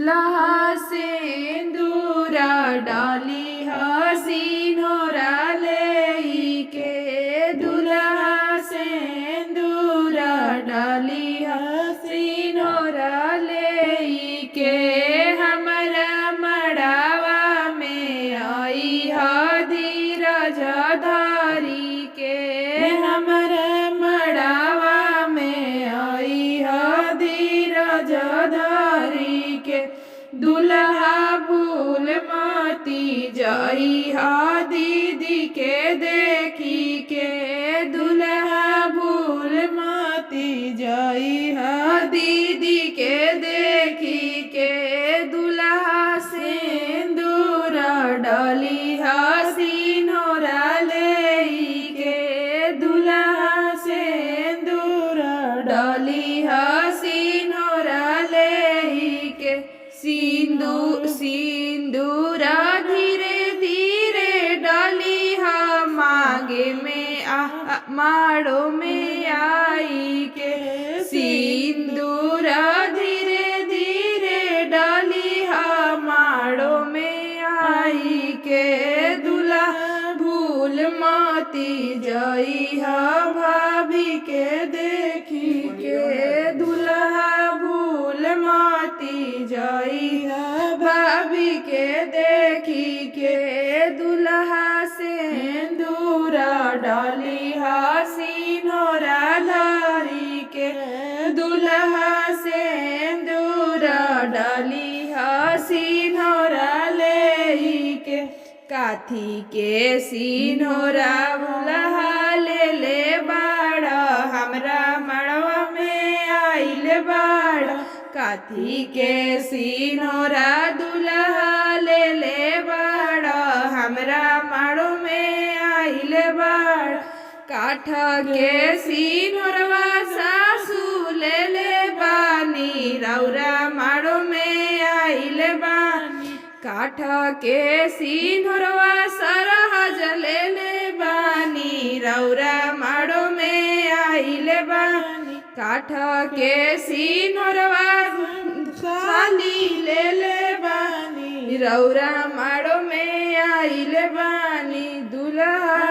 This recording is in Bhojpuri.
दुल्हा सिंदूरा डाली हसीनोरा लेके, दुल्हा सिंदूरा डाली हसीनोरा लेके, हमरा मड़ावा में आई धीरज धारी के, हमरा मड़ावा में आई धीरज धारी के, दुल्हा भूल माती जाई दीदी के देखी के, दुल्हा भूल माती जाई दीदी के देखी के, दुल्हा सिंदूरा डाली हसीनोरा लेके, दुल्हा सिंदूरा डाली हसीनोरा लेके, सिंदूरा धीरे धीरे डाली मांगे में माड़ो में आई के, सिंदूरा धीरे धीरे डाली माड़ो में आई के, दुल्हा भूल माती जाई भाभी के देखी के, दुल्हा भूल माती जाई भाभी के देखी के, दुल्हा सिंदूरा डाली हसीनोरा धारी के, दुल्हा सिंदूरा डाली हसीनोरा लेके, काथी के सिनोरा दुल्हा ले बाड़ा, हमरा मड़वा में आइल बाड़ा, काथी के सिनोरा दुल्हा ले बाड़ा, हमरा मड़ो में आइल बाड़ा, काठ के सिनोरवा सासू ले बानी, रौरा मड़ो में आइल बानी, काठ के सिनोरवा सरहज ले बानी, रौरा मड़ो में आइल बानी, काठ के सिनोरवा खाली ले बानी, रौरा मड़ो में आइल बानी, दुल्हा